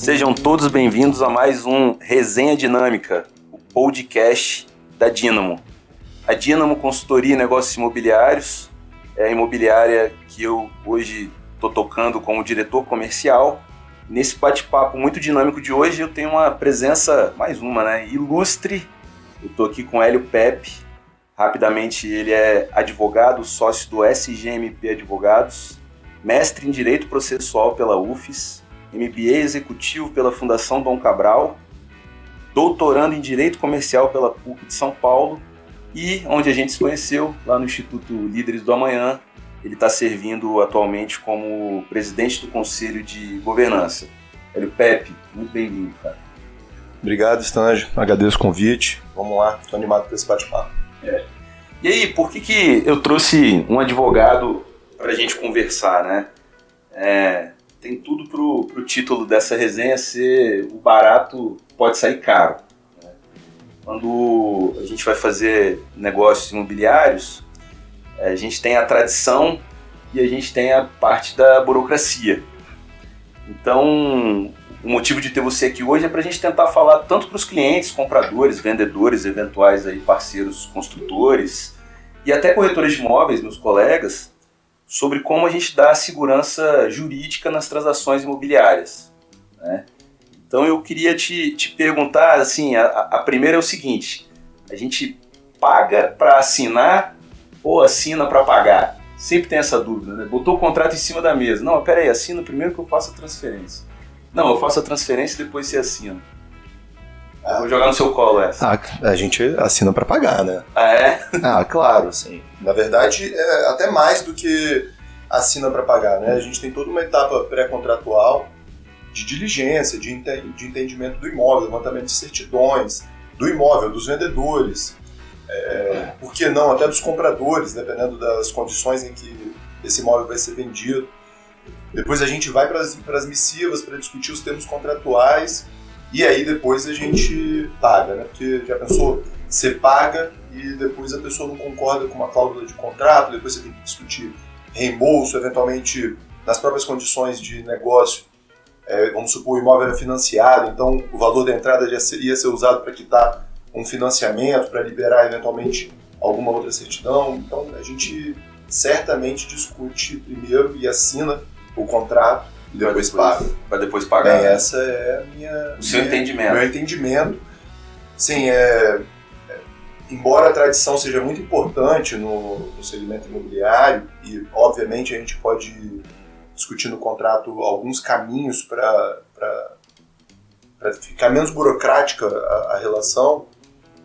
Sejam todos bem-vindos a mais um Resenha Dinâmica, o podcast da Dínamo. A Dínamo Consultoria e Negócios Imobiliários é a imobiliária que eu hoje estou tocando como diretor comercial. Nesse bate-papo muito dinâmico de hoje eu tenho uma presença, mais uma, ilustre. Eu estou aqui com Hélio Pepe. Rapidamente, ele é advogado, sócio do SGMP Advogados, mestre em Direito Processual pela UFES, MBA Executivo pela Fundação Dom Cabral, doutorando em Direito Comercial pela PUC de São Paulo e onde a gente se conheceu, lá no Instituto Líderes do Amanhã. Ele está servindo atualmente como presidente do Conselho de Governança. Hélio Pepe, muito bem-vindo, cara. Obrigado, Stange. Agradeço o convite. Vamos lá, estou animado por esse bate-papo. E aí, por que eu trouxe um advogado para a gente conversar, né? Tem tudo pro título dessa resenha ser o barato pode sair caro. Né? Quando a gente vai fazer negócios imobiliários, a gente tem a tradição e a gente tem a parte da burocracia. Então, o motivo de ter você aqui hoje é para a gente tentar falar tanto para os clientes, compradores, vendedores, eventuais aí parceiros construtores e até corretores de imóveis, meus colegas, sobre como a gente dá segurança jurídica nas transações imobiliárias. Né? Então eu queria te perguntar, assim, a primeira é o seguinte: a gente paga para assinar ou assina para pagar? Sempre tem essa dúvida, né? Botou o contrato em cima da mesa. Não, peraí, assina primeiro que eu faço a transferência. Não, eu faço a transferência e depois você assina. Vou jogar no seu colo essa. A gente assina para pagar, né? Ah, é? Claro, sim. Na verdade, é até mais do que assina para pagar, né? A gente tem toda uma etapa pré-contratual de diligência, de entendimento do imóvel, levantamento de certidões, do imóvel, dos vendedores, por que não, até dos compradores, dependendo das condições em que esse imóvel vai ser vendido. Depois a gente vai para as missivas para discutir os termos contratuais e aí depois a gente paga, né? Porque já pensou, você paga e depois a pessoa não concorda com uma cláusula de contrato, depois você tem que discutir reembolso, eventualmente nas próprias condições de negócio. Vamos supor, o imóvel era financiado, então o valor da entrada ia ser usado para quitar um financiamento, para liberar eventualmente alguma outra certidão. Então a gente certamente discute primeiro e assina o contrato e depois paga. Para depois pagar. Essa é o seu entendimento. Meu entendimento. Sim, embora a tradição seja muito importante no segmento imobiliário, e obviamente a gente pode discutir no contrato alguns caminhos para ficar menos burocrática a relação,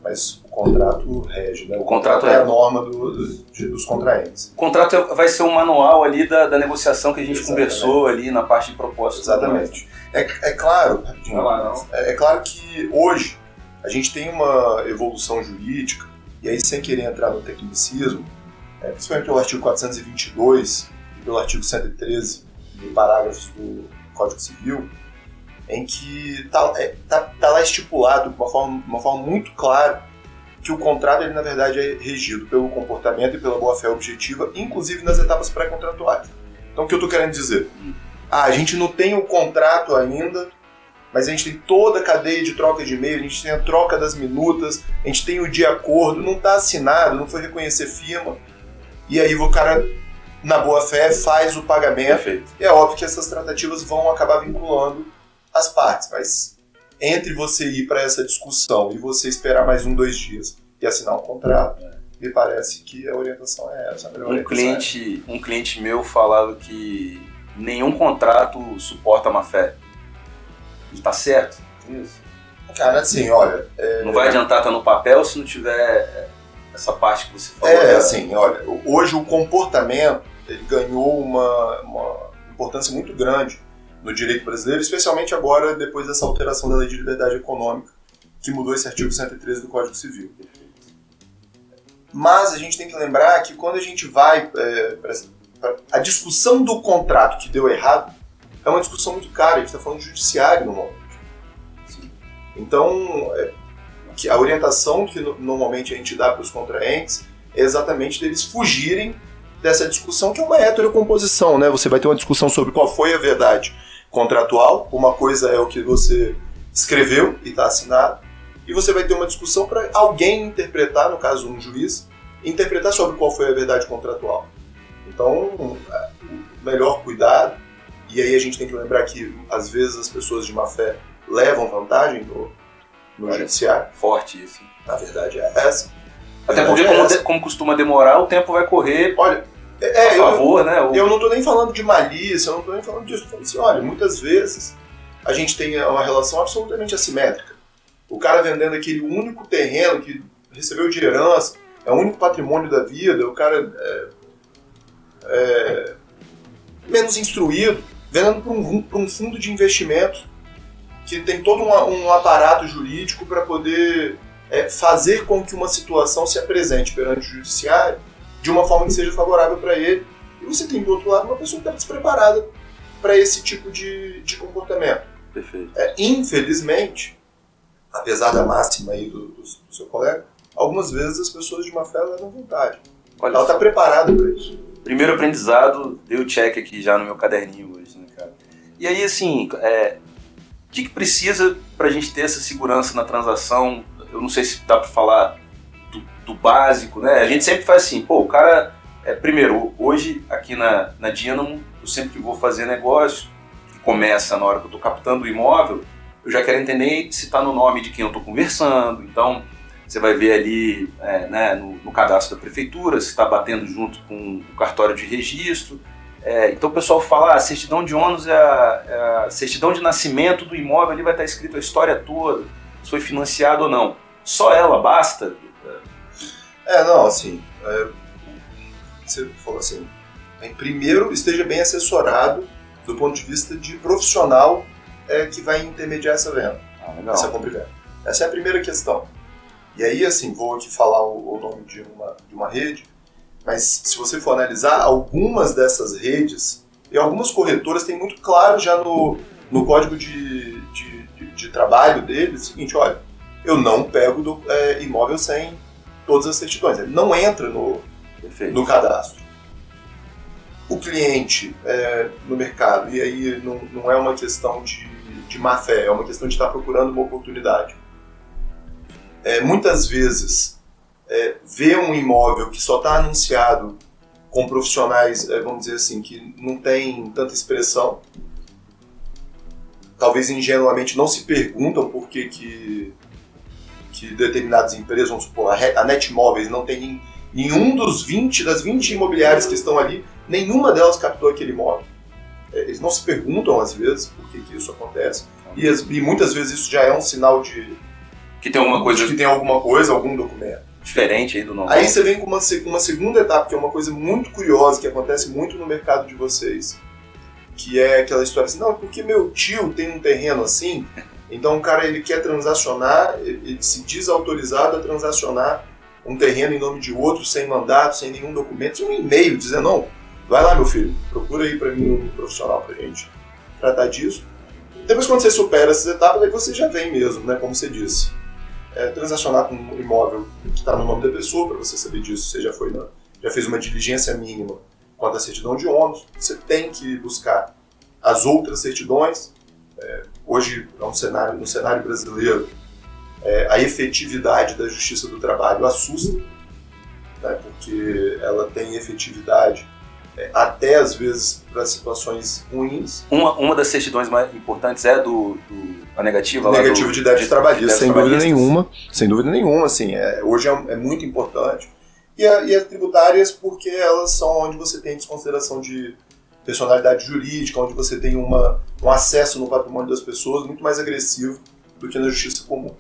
mas o contrato rege, né? O contrato é a norma dos contraentes. O contrato vai ser um manual ali da negociação que a gente conversou ali na parte de propósito. Exatamente. É claro, é claro que hoje a gente tem uma evolução jurídica, e aí sem querer entrar no tecnicismo, principalmente pelo artigo 422 e pelo artigo 113, parágrafos do Código Civil, em que tá lá estipulado de uma forma muito clara que o contrato, ele, na verdade, é regido pelo comportamento e pela boa-fé objetiva, inclusive nas etapas pré-contratuais. Então, o que eu estou querendo dizer? A gente não tem o contrato ainda, mas a gente tem toda a cadeia de troca de e-mail, a gente tem a troca das minutas, a gente tem o de acordo, não está assinado, não foi reconhecer firma, e aí o cara, na boa-fé, faz o pagamento. Perfeito. E é óbvio que essas tratativas vão acabar vinculando as partes, mas entre você ir para essa discussão e você esperar mais 2 dias e assinar um contrato, me parece que a orientação é essa. Um cliente meu falava que nenhum contrato suporta má fé. Está certo? Isso. Cara, assim, olha... Não vai adiantar estar no papel se não tiver essa parte que você falou. Assim, olha, hoje o comportamento ele ganhou uma importância muito grande no direito brasileiro, especialmente agora depois dessa alteração da Lei de Liberdade Econômica, que mudou esse artigo 113 do Código Civil. Mas a gente tem que lembrar que quando a gente vai a discussão do contrato que deu errado é uma discussão muito cara, a gente está falando de judiciário no momento. Então, a orientação que normalmente a gente dá para os contraentes é exatamente deles fugirem dessa discussão, que é uma heterocomposição, né? Você vai ter uma discussão sobre qual foi a verdade contratual, uma coisa é o que você escreveu e está assinado, e você vai ter uma discussão para alguém interpretar, no caso um juiz, interpretar sobre qual foi a verdade contratual. Então, o melhor cuidado, e aí a gente tem que lembrar que às vezes as pessoas de má fé levam vantagem no judiciário. Forte isso. A verdade é essa. Até porque, como costuma demorar, o tempo vai correr. Olha, a favor, né? Eu não estou nem falando de malícia, eu não estou nem falando disso. Estou falando assim, olha, muitas vezes a gente tem uma relação absolutamente assimétrica. O cara vendendo aquele único terreno que recebeu de herança, é o único patrimônio da vida, o cara é menos instruído, vendendo para um fundo de investimento que tem todo um aparato jurídico para poder fazer com que uma situação se apresente perante o judiciário de uma forma que seja favorável para ele. E você tem do outro lado uma pessoa que está despreparada para esse tipo de comportamento. Perfeito. Infelizmente, apesar da máxima aí do seu colega, algumas vezes as pessoas de má fé levam vantagem. Olha, ela está preparada para isso. Primeiro aprendizado, dei o check aqui já no meu caderninho hoje, né, cara? E aí, assim, o que precisa para a gente ter essa segurança na transação? Eu não sei se dá para falar do básico, né? A gente sempre faz assim, o cara... primeiro, hoje, aqui na Dynamo, eu sempre que vou fazer negócio, que começa na hora que eu estou captando o imóvel, eu já quero entender se está no nome de quem eu estou conversando. Então, você vai ver ali no cadastro da prefeitura, se está batendo junto com o cartório de registro. Então o pessoal fala, a certidão de ônus é a certidão de nascimento do imóvel, ali vai estar escrito a história toda, se foi financiado ou não. Só ela basta? Não, assim, você falou assim, primeiro esteja bem assessorado do ponto de vista de profissional que vai intermediar essa venda, essa compra e venda. Essa é a primeira questão. E aí, assim, vou aqui falar o nome de uma rede, mas se você for analisar, algumas dessas redes e algumas corretoras têm muito claro já no código de trabalho deles o seguinte, olha, eu não pego imóvel sem todas as certidões, ele não entra no cadastro. O cliente no mercado, e aí não é uma questão de má fé, é uma questão de estar procurando uma oportunidade. Muitas vezes vê um imóvel que só está anunciado com profissionais, vamos dizer assim, que não tem tanta expressão, talvez ingenuamente não se perguntam por que determinadas empresas, vamos supor, a Netmóveis não tem nenhum das 20 imobiliárias que estão ali, nenhuma delas captou aquele imóvel. Eles não se perguntam às vezes por que isso acontece, e muitas vezes isso já é um sinal de que tem alguma coisa, algum documento diferente aí do normal. Aí você vem com uma segunda etapa, que é uma coisa muito curiosa, que acontece muito no mercado de vocês, que é aquela história assim, não, porque meu tio tem um terreno assim, então o cara ele quer transacionar, ele se diz autorizado a transacionar um terreno em nome de outro, sem mandato, sem nenhum documento, sem um e-mail dizendo, não, vai lá meu filho, procura aí para mim um profissional pra gente tratar disso. Depois quando você supera essas etapas, aí você já vem mesmo, né, como você disse. Transacionar com um imóvel que está no nome da pessoa, para você saber disso, você já fez uma diligência mínima quanto à certidão de ônus, você tem que buscar as outras certidões. Hoje, no cenário brasileiro, a efetividade da Justiça do Trabalho assusta, né, porque ela tem efetividade até às vezes para situações ruins. Uma das certidões mais importantes é a negativa? Negativo de débitos trabalhistas, sem dúvida nenhuma, assim, hoje é muito importante. E as tributárias, porque elas são onde você tem desconsideração de personalidade jurídica, onde você tem um acesso no patrimônio das pessoas muito mais agressivo do que na justiça comum.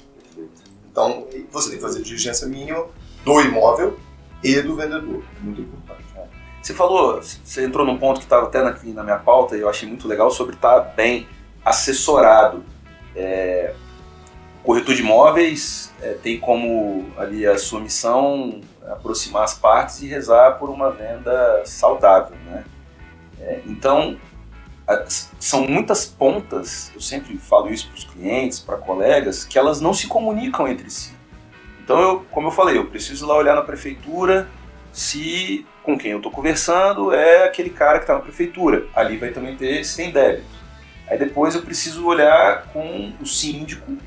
Então, você tem que fazer diligência mínima do imóvel e do vendedor, muito importante. Você entrou num ponto que estava até aqui na minha pauta e eu achei muito legal sobre estar bem assessorado. O corretor de imóveis tem como ali a sua missão aproximar as partes e rezar por uma venda saudável, né? Então, são muitas pontas, eu sempre falo isso para os clientes, para colegas, que elas não se comunicam entre si. Então, como eu falei, eu preciso ir lá olhar na prefeitura se com quem eu estou conversando é aquele cara que está na prefeitura. Ali vai também ter se tem débito. Aí depois eu preciso olhar com o síndico,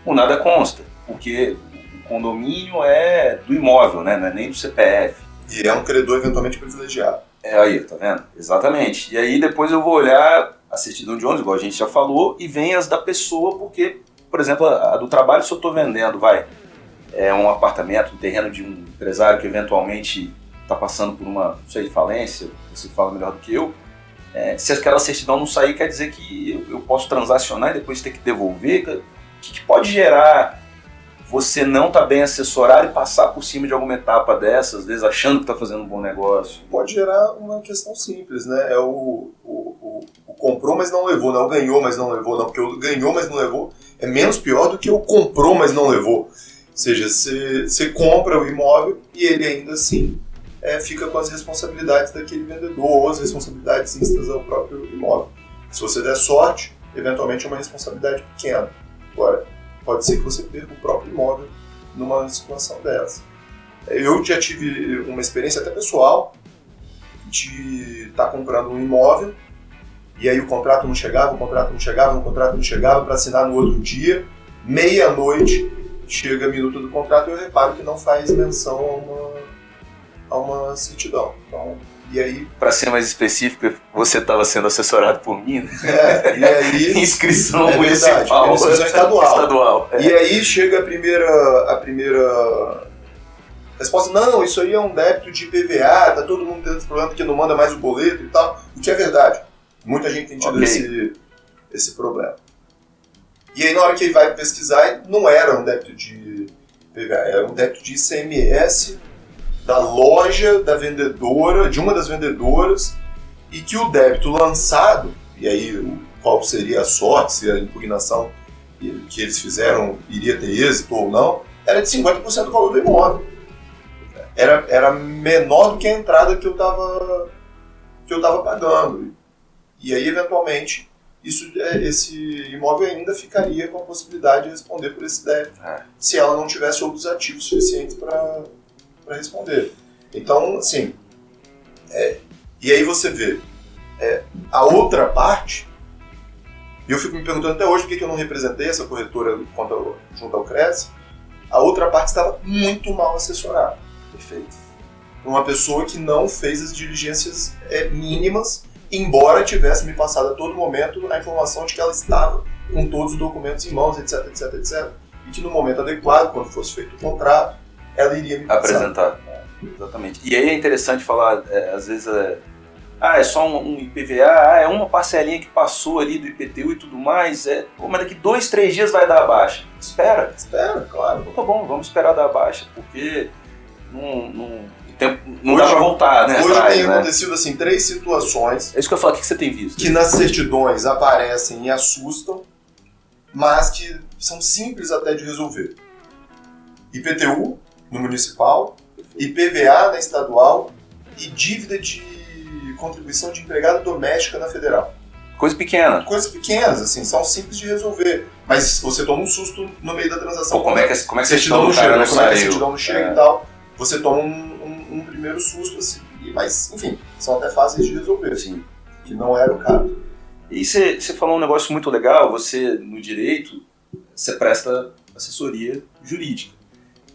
o nada consta, porque o condomínio é do imóvel, né? Não é nem do CPF. E é um credor eventualmente privilegiado. É aí, tá vendo? Exatamente. E aí depois eu vou olhar a certidão de ônibus, igual a gente já falou, e vem as da pessoa, porque, por exemplo, a do trabalho, se eu estou vendendo, um apartamento, um terreno de um empresário que eventualmente está passando por uma, não sei, falência, você fala melhor do que eu, se aquela certidão não sair, quer dizer que eu posso transacionar e depois ter que devolver. O que pode gerar você não tá bem assessorado e passar por cima de alguma etapa dessas, às vezes achando que está fazendo um bom negócio? Pode gerar uma questão simples, né? É o comprou, mas não levou, não ganhou, mas não levou, não, porque o ganhou, mas não levou é menos pior do que o comprou, mas não levou. Ou seja, você compra o imóvel e ele ainda assim fica com as responsabilidades daquele vendedor ou as responsabilidades instas ao próprio imóvel. Se você der sorte, eventualmente é uma responsabilidade pequena. Agora, pode ser que você perca o próprio imóvel numa situação dessa. Eu já tive uma experiência até pessoal de estar comprando um imóvel e aí o contrato não chegava para assinar no outro dia, meia-noite, chega a minuta do contrato e eu reparo que não faz menção a uma certidão. Então, e aí... Para ser mais específico, você estava sendo assessorado por mim, né? E aí... Inscrição municipal. Inscrição estadual. É. E aí chega a primeira resposta: não, isso aí é um débito de IPVA, tá todo mundo tendo esse problema porque não manda mais o boleto e tal. O que é verdade. Muita gente tem tido esse problema. E aí na hora que ele vai pesquisar, não era um débito de IPVA, era um débito de ICMS da loja da vendedora, de uma das vendedoras, e que o débito lançado, e aí qual seria a sorte, se a impugnação que eles fizeram iria ter êxito ou não, era de 50% do valor do imóvel. Era menor do que a entrada que eu estava pagando. E aí, eventualmente, esse imóvel ainda ficaria com a possibilidade de responder por esse débito, se ela não tivesse outros ativos suficientes para responder. Então, assim, e aí você vê a outra parte, e eu fico me perguntando até hoje por que eu não representei essa corretora junto ao CRES. A outra parte estava muito mal assessorada. Perfeito. Uma pessoa que não fez as diligências mínimas, embora tivesse me passado a todo momento a informação de que ela estava com todos os documentos em mãos, etc, etc, etc. E que no momento adequado, quando fosse feito o contrato, ela iria me apresentar. Exatamente. E aí é interessante falar, às vezes, é só um IPVA, é uma parcelinha que passou ali do IPTU e tudo mais, mas daqui 2, 3 dias vai dar a baixa. Espera, claro. Então, tá bom, vamos esperar dar a baixa, porque não dá pra voltar, né? Hoje tem acontecido assim 3 situações. É isso que eu falo, o que você tem visto? Que nas certidões aparecem e assustam, mas que são simples até de resolver. IPTU no municipal, IPVA na estadual e dívida de contribuição de empregada doméstica na federal. Coisa pequena. Coisas pequenas, assim, são simples de resolver. Mas você toma um susto no meio da transação. Como é que a certidão não chega, como é que a certidão não chega e tal. Você toma um primeiro susto, assim. Mas, enfim, são até fáceis de resolver. Sim. Que não era o caso. E você falou um negócio muito legal, você, no direito, você presta assessoria jurídica.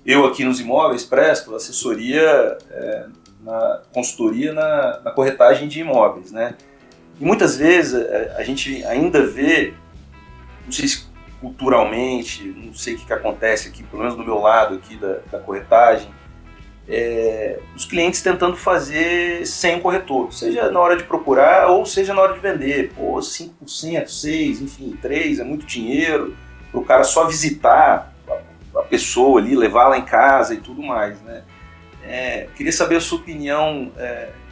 Eu aqui nos imóveis presto assessoria, consultoria na corretagem de imóveis, né? E muitas vezes a gente ainda vê, não sei se culturalmente, não sei o que acontece aqui, pelo menos do meu lado aqui da corretagem, os clientes tentando fazer sem o corretor, seja na hora de procurar ou seja na hora de vender. 5%, 6%, enfim, 3% é muito dinheiro para o cara só visitar a pessoa ali, levar lá em casa e tudo mais, né? Queria saber a sua opinião.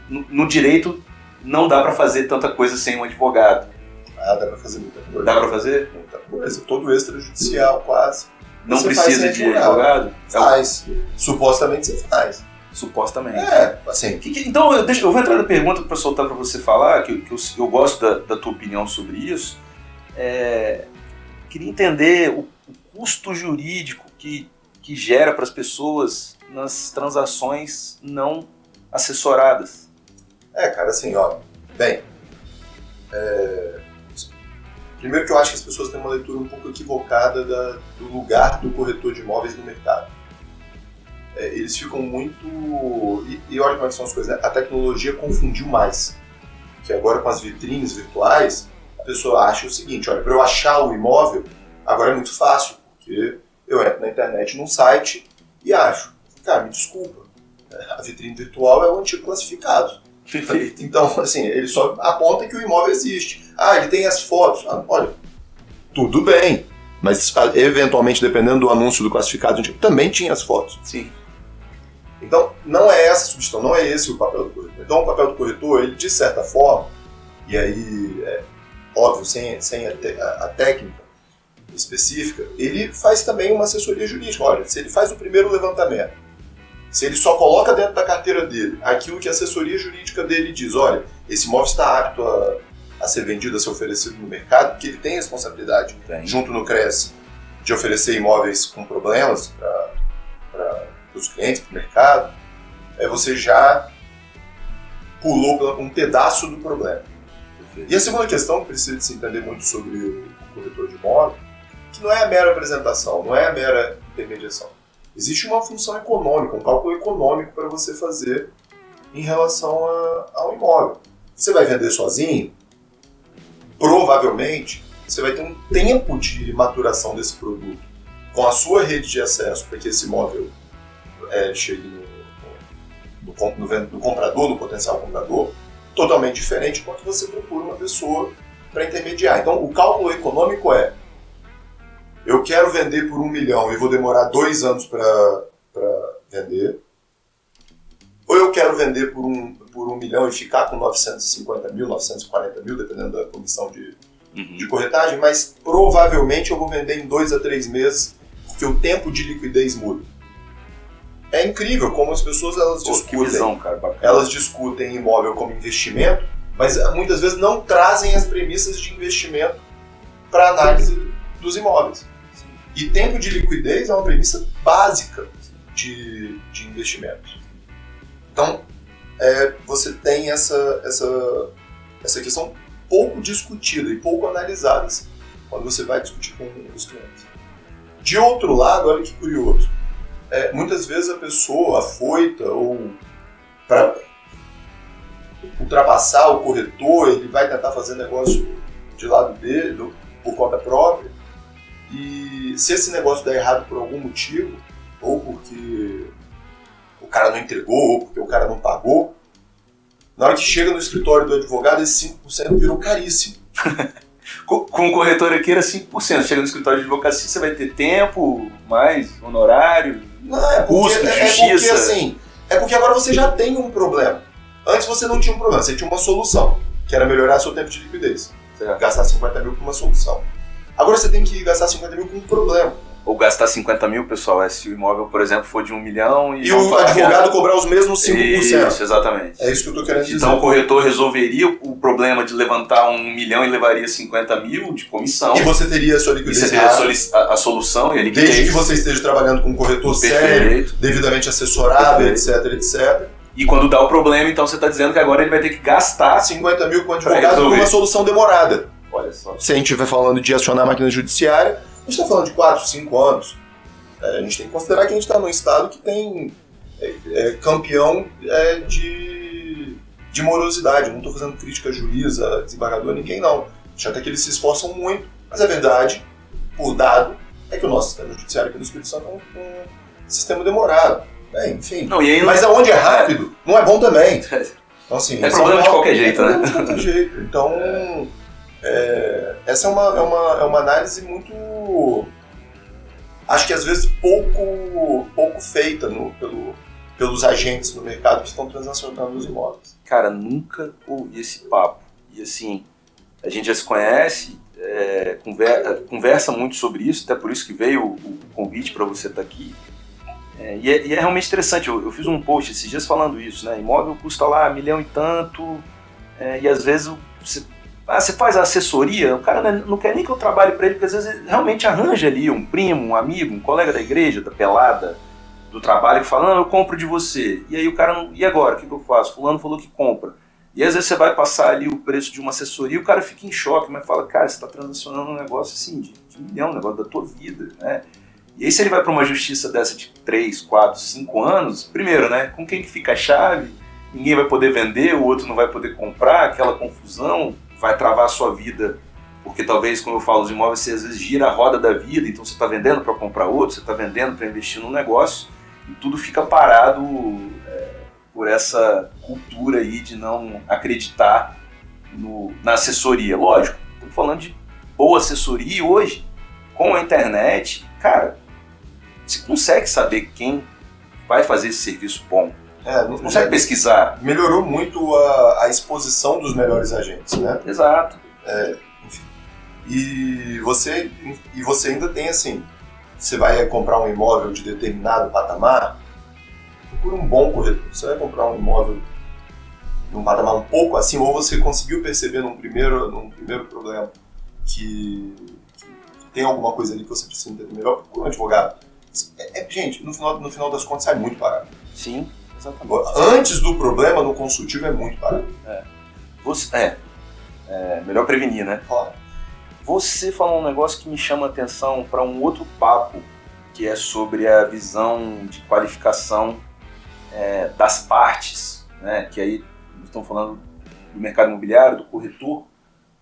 No direito não dá para fazer tanta coisa sem um advogado. Dá para fazer muita coisa. Dá para fazer? Muita coisa, todo extrajudicial quase. Não precisa de advogado? Faz. Supostamente você faz. Supostamente. Assim. Então, eu vou entrar na pergunta para soltar para você falar, que eu gosto da tua opinião sobre isso. Queria entender o custo jurídico que gera para as pessoas nas transações não assessoradas. Cara, assim, ó, bem, Primeiro que eu acho que as pessoas têm uma leitura um pouco equivocada do lugar do corretor de imóveis no mercado. Eles ficam muito... E olha como é que são as coisas, né? A tecnologia confundiu mais. Que agora com as vitrines virtuais, a pessoa acha o seguinte, olha, para eu achar o imóvel, agora é muito fácil, porque eu entro na internet num site e acho. Cara, me desculpa, a vitrine virtual é o antigo classificado. Perfeito. Então, assim, ele só aponta que o imóvel existe. Ele tem as fotos. Olha, tudo bem, mas eventualmente, dependendo do anúncio do classificado, também tinha as fotos. Sim. Então, não é essa a substituição, não é esse o papel do corretor. Então, o papel do corretor, ele de certa forma, e aí, óbvio, sem a técnica específica, ele faz também uma assessoria jurídica. Olha, se ele faz o primeiro levantamento, se ele só coloca dentro da carteira dele aquilo que a assessoria jurídica dele diz, olha, esse imóvel está apto a ser vendido, a ser oferecido no mercado, porque ele tem responsabilidade, junto no CRES, de oferecer imóveis com problemas para os clientes, para o mercado, você já pulou um pedaço do problema. Perfeito. E a segunda questão que precisa de se entender muito sobre o corretor de imóvel, que não é a mera apresentação, não é a mera intermediação. Existe uma função econômica, um cálculo econômico para você fazer em relação ao imóvel. Você vai vender sozinho? Provavelmente você vai ter um tempo de maturação desse produto com a sua rede de acesso para que esse imóvel chegue no comprador, no potencial comprador, totalmente diferente quando você procura uma pessoa para intermediar. Então, o cálculo econômico eu quero vender por 1 milhão e vou demorar 2 anos para vender, ou eu quero vender por 1 milhão e ficar com 950 mil, 940 mil, dependendo da comissão de corretagem, mas provavelmente eu vou vender em 2 a 3 meses, porque o tempo de liquidez muda. É incrível como as pessoas discutem. Que visão, cara, bacana. Elas discutem imóvel como investimento, mas muitas vezes não trazem as premissas de investimento para análise dos imóveis. E tempo de liquidez é uma premissa básica de investimento. Então, você tem essa questão pouco discutida e pouco analisada assim, quando você vai discutir com os clientes. De outro lado, olha que curioso, muitas vezes a pessoa afoita ou para ultrapassar o corretor, ele vai tentar fazer negócio de lado dele, por conta própria. E se esse negócio der errado por algum motivo, ou porque o cara não entregou, ou porque o cara não pagou, na hora que chega no escritório do advogado, esse 5% virou caríssimo. Com o corretor aqui era 5%. Chega no escritório de advocacia, você vai ter tempo, mais honorário, custo, justiça. Porque agora você já tem um problema. Antes você não tinha um problema, você tinha uma solução, que era melhorar seu tempo de liquidez. Certo. Gastar 50 mil com uma solução. Agora você tem que gastar 50 mil com um problema. Ou gastar 50 mil, pessoal, se o imóvel, por exemplo, for de 1 milhão... E o advogado cobrar os mesmos 5%. Isso, exatamente. É isso que eu estou querendo dizer. Então o corretor resolveria o problema de levantar 1 milhão e levaria 50 mil de comissão. E você teria a sua liquidez. E você teria a solução e a liquidez. Desde que você esteja trabalhando com um corretor sério, devidamente assessorado, etc, etc. E quando dá o problema, então você está dizendo que agora ele vai ter que gastar 50 mil com o advogado com uma solução demorada. Olha só. Se a gente estiver falando de acionar a máquina judiciária, a gente está falando de 4, 5 anos. A gente tem que considerar que a gente está num estado que tem campeão de morosidade. Eu não estou fazendo crítica a juiz, a desembargador, ninguém não. A gente até que eles se esforçam muito, mas a verdade, por dado, é que o nosso sistema judiciário aqui no Espírito Santo é um sistema demorado. Enfim. Não, e aí mas aonde é rápido, não é bom também. Então, assim, é problema de qualquer jeito, né? De qualquer jeito. Então... essa é uma análise muito, acho que às vezes pouco feita pelos agentes no mercado que estão transacionando os imóveis. Cara, nunca ouvi esse papo. E assim, a gente já se conhece, conversa muito sobre isso, até por isso que veio o convite para você estar aqui. E é realmente interessante, eu fiz um post esses dias falando isso, né? Imóvel custa lá 1 milhão e tanto, e às vezes você faz a assessoria, o cara não quer nem que eu trabalhe para ele, porque às vezes ele realmente arranja ali um primo, um amigo, um colega da igreja, da pelada, do trabalho, que fala, não, eu compro de você. E aí o cara, e agora, o que eu faço? Fulano falou que compra. E às vezes você vai passar ali o preço de uma assessoria e o cara fica em choque, mas fala, cara, você está transacionando um negócio assim de milhão, um negócio da tua vida, né? E aí se ele vai para uma justiça dessa de 3, 4, 5 anos, primeiro, né, com quem que fica a chave? Ninguém vai poder vender, o outro não vai poder comprar, aquela confusão vai travar a sua vida, porque talvez, como eu falo, os imóveis você às vezes gira a roda da vida, então você está vendendo para comprar outro, você está vendendo para investir num negócio, e tudo fica parado por essa cultura aí de não acreditar na assessoria. Lógico, estou falando de boa assessoria e hoje, com a internet, cara, você consegue saber quem vai fazer esse serviço bom. Você consegue pesquisar. Melhorou muito a exposição dos melhores agentes, né? Exato. Enfim. E você ainda tem assim, você vai comprar um imóvel de determinado patamar, procura um bom corretor. Você vai comprar um imóvel num patamar um pouco acima, ou você conseguiu perceber num primeiro problema que tem alguma coisa ali que você precisa entender melhor, procura um advogado. Gente, no final das contas sai muito barato. Sim, exatamente. Antes do problema, no consultivo é muito barato. Melhor prevenir, né? Claro. Você falou um negócio que me chama a atenção para um outro papo, que é sobre a visão de qualificação das partes, né? Que aí estamos falando do mercado imobiliário, do corretor,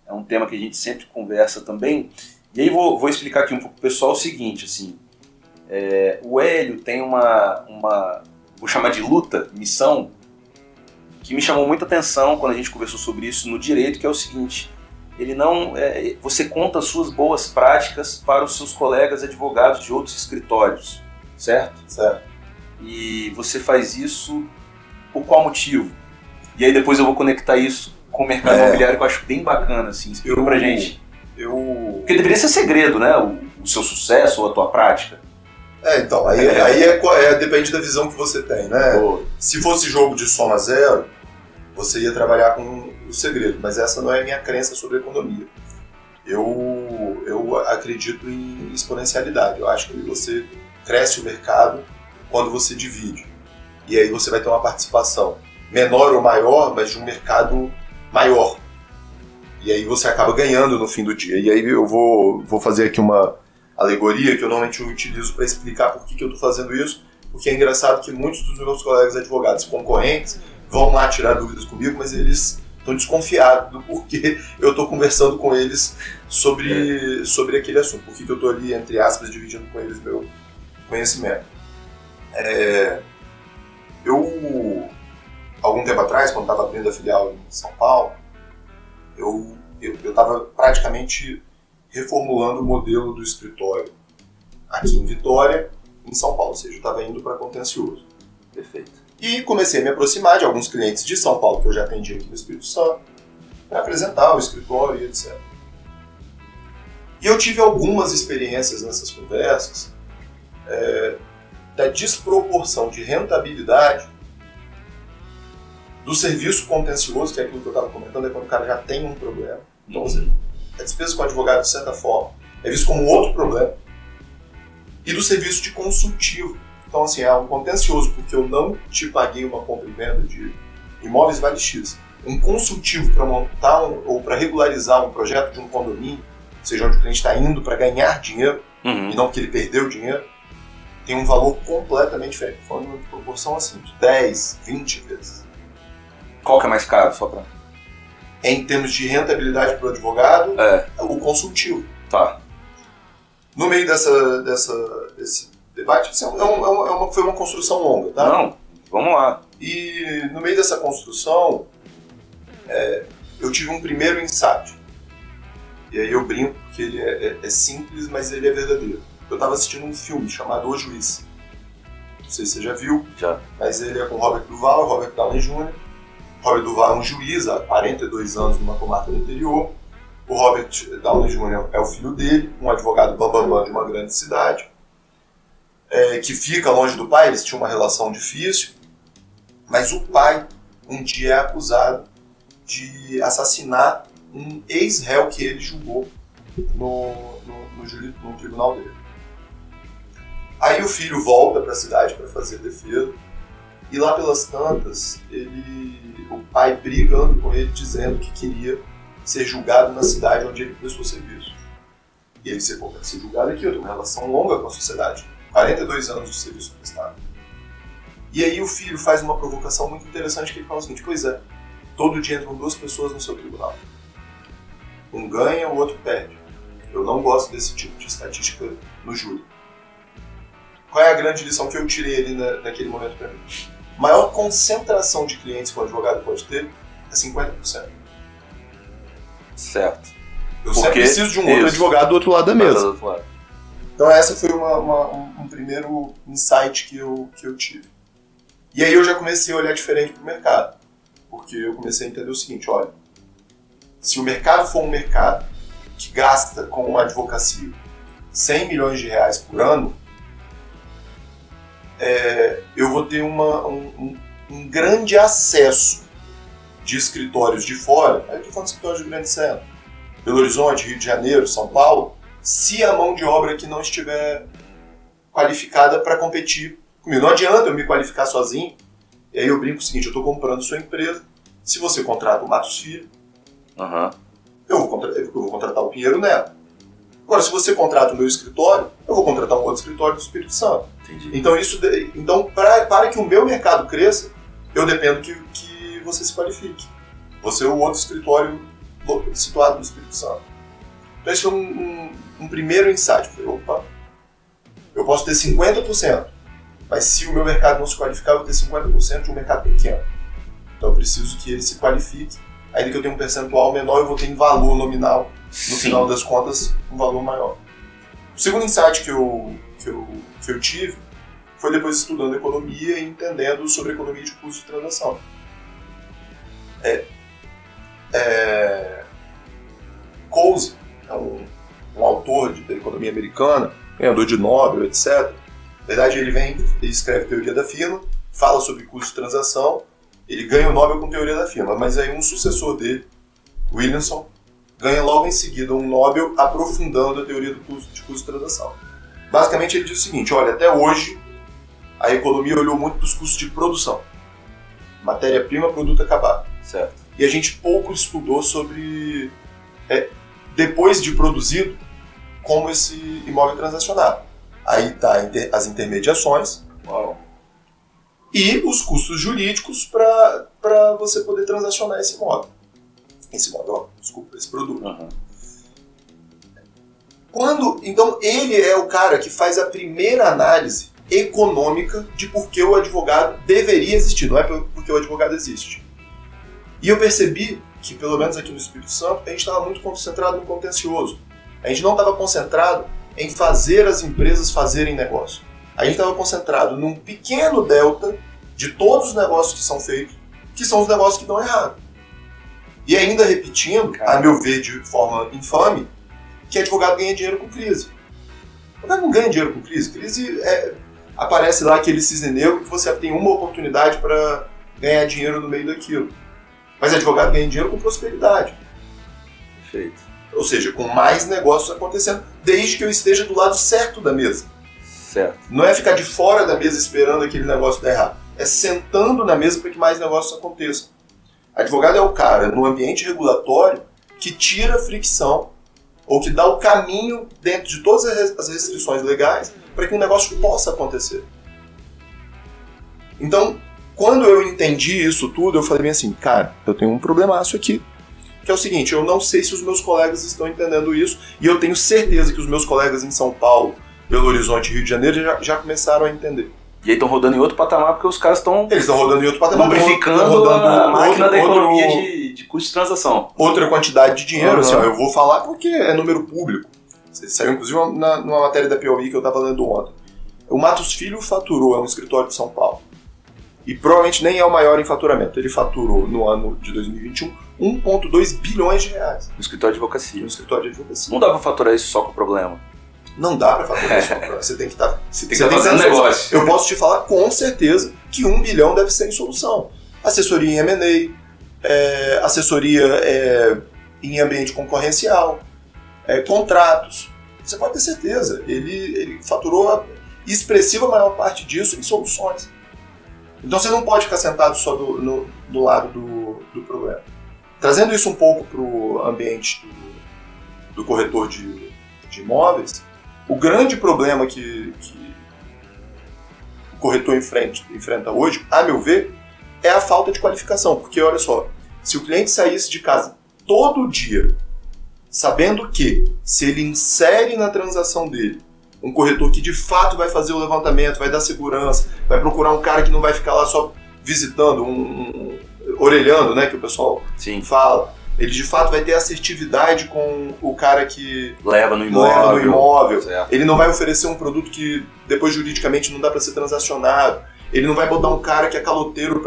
é um tema que a gente sempre conversa também. E aí vou explicar aqui um pouco pro pessoal o seguinte, assim, o Hélio tem uma, vou chamar de missão, que me chamou muita atenção quando a gente conversou sobre isso no direito, que é o seguinte: ele não, você conta as suas boas práticas para os seus colegas advogados de outros escritórios, certo? Certo. E você faz isso por qual motivo? E aí depois eu vou conectar isso com o mercado imobiliário, que eu acho bem bacana, assim, explica pra gente. Porque deveria ser segredo, né? O seu sucesso ou a tua prática. Então, aí depende da visão que você tem, né? Se fosse jogo de soma zero, você ia trabalhar com o segredo, mas essa não é a minha crença sobre economia. Eu acredito em exponencialidade. Eu acho que você cresce o mercado quando você divide. E aí você vai ter uma participação menor ou maior, mas de um mercado maior. E aí você acaba ganhando no fim do dia. E aí eu vou fazer aqui uma alegoria que eu normalmente utilizo para explicar por que eu estou fazendo isso, porque é engraçado que muitos dos meus colegas advogados concorrentes vão lá tirar dúvidas comigo, mas eles estão desconfiados do porquê eu estou conversando com eles sobre aquele assunto, por que eu estou ali, entre aspas, dividindo com eles meu conhecimento. Eu, algum tempo atrás, quando estava abrindo a filial em São Paulo, eu estava praticamente reformulando o modelo do escritório aqui em Vitória, em São Paulo, ou seja, eu estava indo para contencioso. Perfeito. E comecei a me aproximar de alguns clientes de São Paulo que eu já atendi aqui no Espírito Santo, para apresentar o escritório e etc. E eu tive algumas experiências nessas conversas da desproporção de rentabilidade do serviço contencioso, que é aquilo que eu estava comentando, é quando o cara já tem um problema. Então, ou seja, a despesa com o advogado, de certa forma, é visto como outro problema. E do serviço de consultivo. Então, assim, é um contencioso, porque eu não te paguei uma compra e venda de imóveis vale X. Um consultivo para montar ou para regularizar um projeto de um condomínio, ou seja, onde o cliente está indo para ganhar dinheiro, e não porque ele perdeu dinheiro, tem um valor completamente diferente. Falando de proporção assim, de 10, 20 vezes. Qual que é mais caro, só para... Em termos de rentabilidade para o advogado, o consultivo. Tá. No meio desse debate, assim, foi uma construção longa, tá? Não, vamos lá. E no meio dessa construção, eu tive um primeiro insight. E aí eu brinco porque ele é simples, mas ele é verdadeiro. Eu estava assistindo um filme chamado O Juiz. Não sei se você já viu, mas ele é com Robert Duvall e Robert Downey Jr. Robert Duvall é um juiz há 42 anos numa comarca do interior. O Robert Downey Jr. é o filho dele, um advogado bambambam de uma grande cidade, que fica longe do pai. Eles tinham uma relação difícil, mas o pai um dia é acusado de assassinar um ex-réu que ele julgou no tribunal dele. Aí o filho volta para a cidade para fazer defesa, E lá pelas tantas, o pai brigando com ele, dizendo que queria ser julgado na cidade onde ele prestou serviço. E ele disse, pô, quero ser julgado aqui, eu tenho uma relação longa com a sociedade. 42 anos de serviço prestado. E aí o filho faz uma provocação muito interessante, que ele fala o seguinte, pois é, todo dia entram 2 pessoas no seu tribunal. Um ganha, o outro perde. Eu não gosto desse tipo de estatística no júri. Qual é a grande lição que eu tirei ali naquele momento para mim? Maior concentração de clientes que o advogado pode ter é 50%. Certo. Eu sempre preciso de um outro advogado do outro lado da mesa. Então essa foi um primeiro insight que eu tive. E aí eu já comecei a olhar diferente para o mercado. Porque eu comecei a entender o seguinte, olha, se o mercado for um mercado que gasta com uma advocacia 100 milhões de reais por ano, eu vou ter um grande acesso de escritórios de fora, eu estou falando de escritórios de grande centro, Belo Horizonte, Rio de Janeiro, São Paulo, se a mão de obra aqui não estiver qualificada para competir comigo. Não adianta eu me qualificar sozinho, e aí eu brinco o seguinte, eu estou comprando sua empresa, se você contrata o Matos Filho, eu vou contratar o Pinheiro Neto. Agora, se você contrata o meu escritório, eu vou contratar um outro escritório do Espírito Santo. Entendi. Então para que o meu mercado cresça, eu dependo que você se qualifique. Você é o outro escritório situado no Espírito Santo. Então esse foi um primeiro insight. Falei, opa, eu posso ter 50%, mas se o meu mercado não se qualificar, eu vou ter 50% de um mercado pequeno. Então eu preciso que ele se qualifique. Ainda que eu tenha um percentual menor, eu vou ter em valor nominal, no final das contas, um valor maior. O segundo insight que eu tive foi depois estudando economia e entendendo sobre economia de custo de transação. Coase é um autor da economia americana, ganhador de Nobel, etc. Na verdade, ele escreve Teoria da Firma, fala sobre custo de transação, ele ganha o Nobel com Teoria da Firma, mas aí um sucessor dele, Williamson, ganha logo em seguida um Nobel aprofundando a teoria de custo de transação. Basicamente ele diz o seguinte, olha, até hoje a economia olhou muito para os custos de produção. Matéria-prima, produto acabado. Certo. E a gente pouco estudou sobre, depois de produzido, como esse imóvel é transacionado. Aí está as intermediações. Uau. E os custos jurídicos para você poder transacionar esse imóvel. Esse produto. Então ele é o cara que faz a primeira análise econômica de por que o advogado deveria existir, não é porque o advogado existe. E eu percebi que, pelo menos aqui no Espírito Santo, a gente estava muito concentrado no contencioso. A gente não estava concentrado em fazer as empresas fazerem negócio. A gente estava concentrado num pequeno delta de todos os negócios que são feitos, que são os negócios que dão errado. E ainda repetindo, a meu ver de forma infame, que advogado ganha dinheiro com crise. O advogado não ganha dinheiro com crise. Crise aparece lá aquele cisne negro que você tem uma oportunidade para ganhar dinheiro no meio daquilo. Mas advogado ganha dinheiro com prosperidade. Perfeito. Ou seja, com mais negócios acontecendo, desde que eu esteja do lado certo da mesa. Certo. Não é ficar de fora da mesa esperando aquele negócio dar errado. É sentando na mesa para que mais negócios aconteçam. Advogado é o cara, no ambiente regulatório, que tira a fricção ou que dá o caminho dentro de todas as restrições legais para que um negócio possa acontecer. Então, quando eu entendi isso tudo, eu falei bem assim, cara, eu tenho um problemaço aqui, que é o seguinte, eu não sei se os meus colegas estão entendendo isso, e eu tenho certeza que os meus colegas em São Paulo, Belo Horizonte e Rio de Janeiro já começaram a entender. E aí estão rodando em outro patamar porque os caras estão... Eles estão rodando em outro patamar. Lubrificando a máquina da economia de custo de transação. Outra quantidade de dinheiro, assim, ó, eu vou falar porque é número público. Saiu inclusive numa matéria da Piauí que eu estava lendo ontem. O Matos Filho faturou, é um escritório de São Paulo. E provavelmente nem é o maior em faturamento. Ele faturou no ano de 2021 1,2 bilhões de reais. No escritório de advocacia. No escritório de advocacia. Não dá pra faturar isso só com o problema. Não dá pra faturar isso. Você tem que estar... Você tem que estar fazendo negócio. Eu posso te falar com certeza que 1 bilhão deve ser em solução. Assessoria em M&A, assessoria em ambiente concorrencial, contratos. Você pode ter certeza. Ele faturou a expressiva maior parte disso em soluções. Então você não pode ficar sentado só do lado do problema. Trazendo isso um pouco para o ambiente do corretor de imóveis, o grande problema que o corretor enfrenta hoje, a meu ver, é a falta de qualificação. Porque, olha só, se o cliente saísse de casa todo dia, sabendo que se ele insere na transação dele um corretor que de fato vai fazer o levantamento, vai dar segurança, vai procurar um cara que não vai ficar lá só visitando, orelhando, né, que o pessoal fala. Ele de fato vai ter assertividade com o cara que leva no imóvel. Ele não vai oferecer um produto que depois juridicamente não dá para ser transacionado. Ele não vai botar um cara que é caloteiro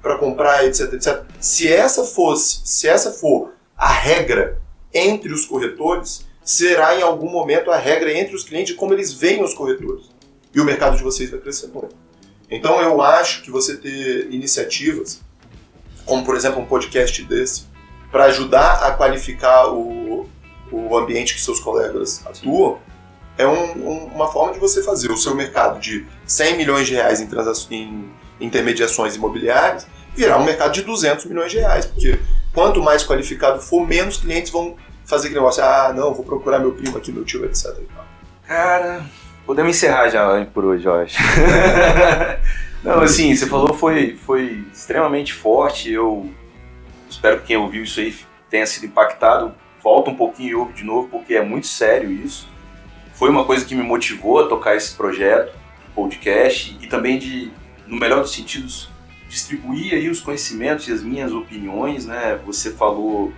para comprar, etc, etc. Se essa for a regra entre os corretores, será em algum momento a regra entre os clientes de como eles veem os corretores. E o mercado de vocês vai crescer muito. Então eu acho que você ter iniciativas, como por exemplo um podcast desse, para ajudar a qualificar o ambiente que seus colegas atuam, é uma forma de você fazer o seu mercado de 100 milhões de reais em intermediações imobiliárias virar um mercado de 200 milhões de reais. Porque quanto mais qualificado for, menos clientes vão fazer aquele negócio, não, vou procurar meu primo aqui, meu tio, etc. Cara, podemos encerrar já por hoje, eu acho. Não, assim, você falou foi extremamente forte. Eu espero que quem ouviu isso aí tenha sido impactado. Volta um pouquinho e ouve de novo, porque é muito sério isso. Foi uma coisa que me motivou a tocar esse projeto, podcast, e também de, no melhor dos sentidos, distribuir aí os conhecimentos e as minhas opiniões, né? Você falou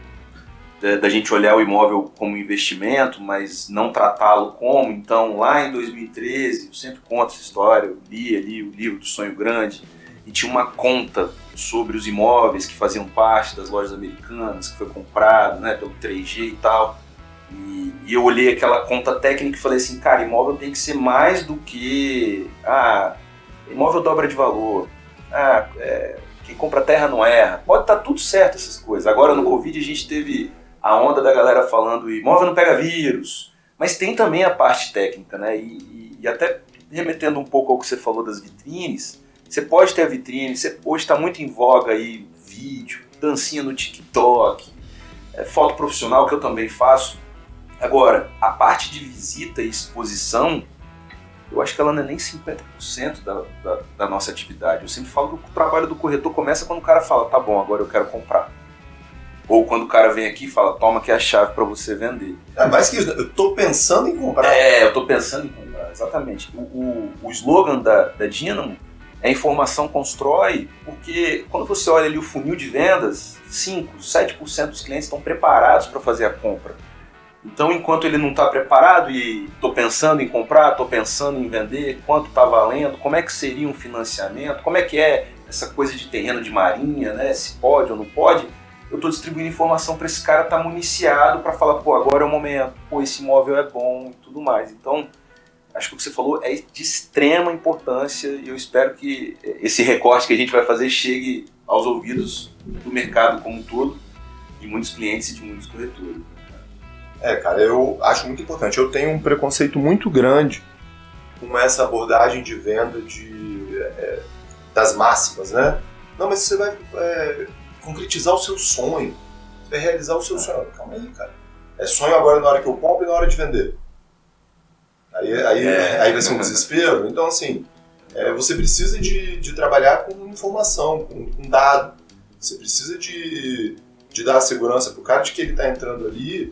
da gente olhar o imóvel como investimento, mas não tratá-lo como. Então, lá em 2013, eu sempre conto essa história, eu li ali o livro do Sonho Grande, e tinha uma conta sobre os imóveis que faziam parte das lojas americanas, que foi comprado, né, pelo 3G e tal. E eu olhei aquela conta técnica e falei assim, cara, imóvel tem que ser mais do que... imóvel dobra de valor. Quem compra terra não erra. Pode estar tudo certo essas coisas. Agora, no Covid, a gente teve a onda da galera falando imóvel não pega vírus. Mas tem também a parte técnica, né? E até remetendo um pouco ao que você falou das vitrines, você pode ter a vitrine, hoje está muito em voga aí vídeo, dancinha no TikTok, foto profissional, que eu também faço. Agora, a parte de visita e exposição, eu acho que ela não é nem 50% da nossa atividade. Eu sempre falo que o trabalho do corretor começa quando o cara fala, tá bom, agora eu quero comprar. Ou quando o cara vem aqui e fala, toma aqui a chave para você vender. Mais que isso, eu tô pensando em comprar. Eu tô pensando em comprar, exatamente. O slogan da Dynamo é informação constrói, porque quando você olha ali o funil de vendas, 5%, 7% dos clientes estão preparados para fazer a compra. Então, enquanto ele não está preparado e estou pensando em comprar, estou pensando em vender, quanto está valendo, como é que seria um financiamento, como é que é essa coisa de terreno de marinha, né? Se pode ou não pode, eu estou distribuindo informação para esse cara estar municiado para falar, pô, agora é o momento, pô, esse imóvel é bom e tudo mais. Então, acho que o que você falou é de extrema importância e eu espero que esse recorte que a gente vai fazer chegue aos ouvidos do mercado como um todo, de muitos clientes e de muitos corretores. Cara, eu acho muito importante. Eu tenho um preconceito muito grande com essa abordagem de venda das máximas, né? Não, mas você vai concretizar o seu sonho, você vai realizar o seu sonho. Calma aí, cara. É sonho agora na hora que eu compro e na hora de vender. Aí vai ser um desespero. Então, assim, você precisa de trabalhar com informação, com dado. Você precisa de dar a segurança pro cara de que ele está entrando ali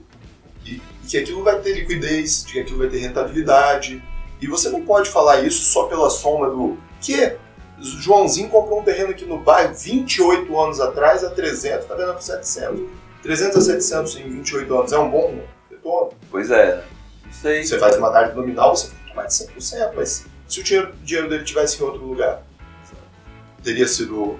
e que aquilo vai ter liquidez, de que aquilo vai ter rentabilidade. E você não pode falar isso só pela soma do que Joãozinho comprou um terreno aqui no bairro 28 anos atrás a 300, tá vendo por 700. 300 a 700 em 28 anos é um bom retorno? Pois é, isso aí. Você faz uma tarde nominal, você fica mais de 100%, mas se o dinheiro dele tivesse em outro lugar, teria sido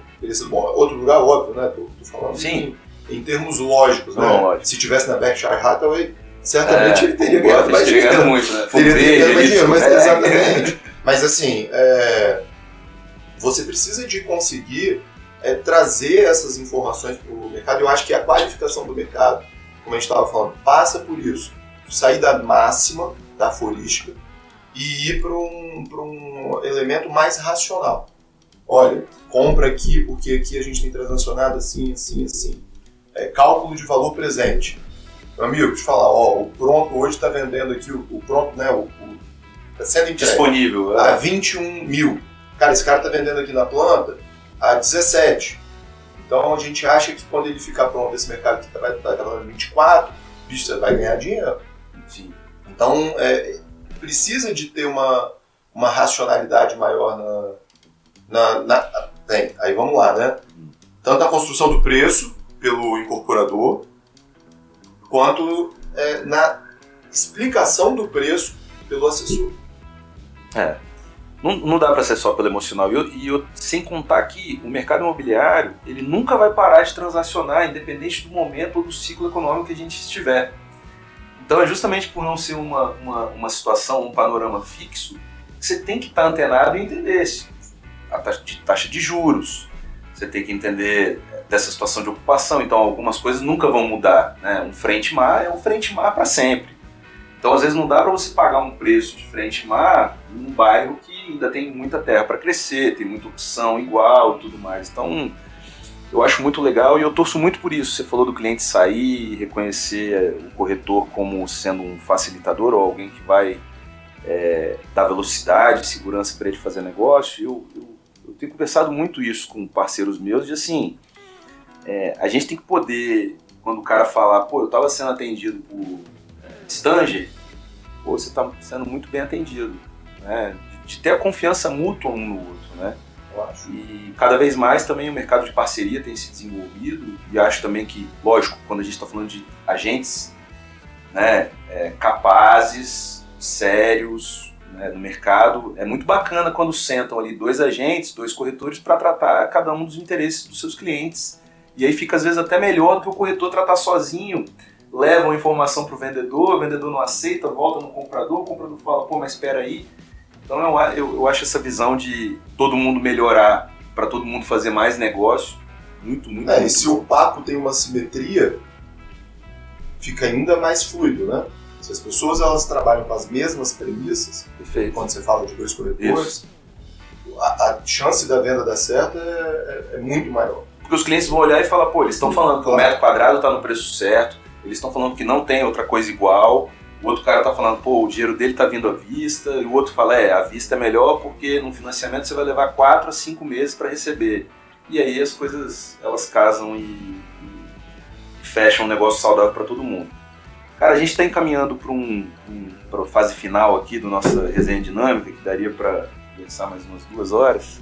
bom. Outro lugar, óbvio, né? Tô falando Sim. Em termos lógicos, né? Lógico. Se tivesse na Berkshire Hathaway, certamente ele teria ganhado mais dinheiro. dinheiro. Muito, né? Teria ganhado mais dinheiro, mas exatamente. Mas assim, você precisa de conseguir trazer essas informações para o mercado. Eu acho que a qualificação do mercado, como a gente estava falando, passa por isso. Sair da máxima, da aforística, e ir para um elemento mais racional. olha, compra aqui porque aqui a gente tem transacionado assim, assim, assim. Cálculo de valor presente. Meu amigo, deixa eu falar, o pronto hoje está vendendo aqui, o pronto, né, está sendo entregue disponível a 21 mil. Cara, esse cara está vendendo aqui na planta a 17. Então a gente acha que quando ele ficar pronto, esse mercado que vai estar valendo 24, bicho, você vai ganhar dinheiro. Sim. Então precisa de ter uma racionalidade maior Bem, aí vamos lá, né? Tanto a construção do preço pelo incorporador, quanto na explicação do preço pelo assessor. Não dá para ser só pelo emocional. Sem contar que o mercado imobiliário, ele nunca vai parar de transacionar, independente do momento ou do ciclo econômico que a gente estiver. Então é justamente por não ser uma situação, um panorama fixo, que você tem que estar antenado e entender a taxa de juros. Você tem que entender dessa situação de ocupação. Então algumas coisas nunca vão mudar, né? Um frente mar é um frente mar para sempre. Então às vezes não dá para você pagar um preço de frente mar num bairro que ainda tem muita terra para crescer, tem muita opção igual e tudo mais. Então eu acho muito legal e eu torço muito por isso. Você falou do cliente sair, reconhecer o corretor como sendo um facilitador ou alguém que vai dar velocidade, segurança para ele fazer negócio. Eu tenho conversado muito isso com parceiros meus de assim, a gente tem que poder, quando o cara falar, pô, eu estava sendo atendido por Stanger, pô, você está sendo muito bem atendido, né? De ter a confiança mútua um no outro, né? Eu acho. E cada vez mais também o mercado de parceria tem se desenvolvido e acho também que, lógico, quando a gente está falando de agentes, né, capazes, sérios, né, no mercado, é muito bacana quando sentam ali dois agentes, dois corretores para tratar cada um dos interesses dos seus clientes. E aí fica às vezes até melhor do que o corretor tratar sozinho, leva a informação para o vendedor não aceita, volta no comprador, o comprador fala, pô, mas espera aí. Então eu acho essa visão de todo mundo melhorar, para todo mundo fazer mais negócio, muito e se bom. O papo tem uma simetria, fica ainda mais fluido, né? Se as pessoas elas trabalham com as mesmas premissas, perfeito. Quando você fala de dois corretores, a chance da venda dar certo é muito maior. Porque os clientes vão olhar e falar, pô, eles estão falando que o metro quadrado está no preço certo, eles estão falando que não tem outra coisa igual, o outro cara está falando, pô, o dinheiro dele está vindo à vista, e o outro fala, a vista é melhor porque no financiamento você vai levar 4 a 5 meses para receber. E aí as coisas, elas casam e fecham um negócio saudável para todo mundo. Cara, a gente está encaminhando para a fase final aqui da nossa resenha dinâmica, que daria para conversar mais umas 2 horas.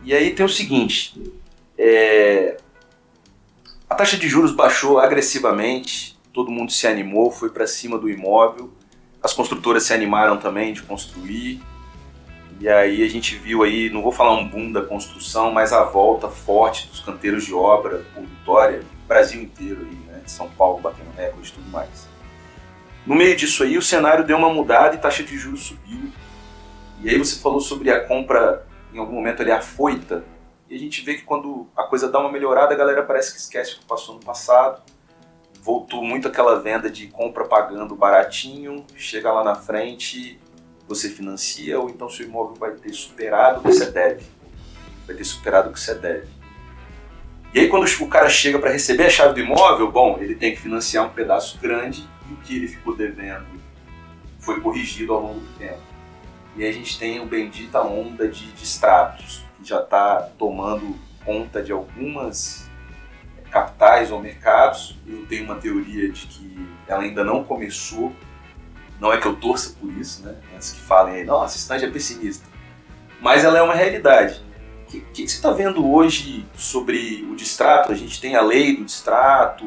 E aí tem o seguinte, a taxa de juros baixou agressivamente, todo mundo se animou, foi para cima do imóvel, as construtoras se animaram também de construir, e aí a gente viu aí, não vou falar um boom da construção, mas a volta forte dos canteiros de obra por Vitória, Brasil inteiro aí, né? São Paulo batendo recorde e tudo mais. No meio disso aí, o cenário deu uma mudada e a taxa de juros subiu. E aí você falou sobre a compra, em algum momento ali, afoita. E a gente vê que quando a coisa dá uma melhorada, a galera parece que esquece o que passou no passado. Voltou muito aquela venda de compra pagando baratinho, chega lá na frente, você financia, ou então seu imóvel vai ter superado o que você deve. Vai ter superado o que você deve. E aí quando o cara chega para receber a chave do imóvel, bom, ele tem que financiar um pedaço grande e o que ele ficou devendo foi corrigido ao longo do tempo. E aí a gente tem a bendita onda de extratos, que já está tomando conta de algumas capitais ou mercados. Eu tenho uma teoria de que ela ainda não começou, não é que eu torça por isso, né? Antes que falem aí, nossa, esse é pessimista. Mas ela é uma realidade. O que você está vendo hoje sobre o distrato? A gente tem a lei do distrato,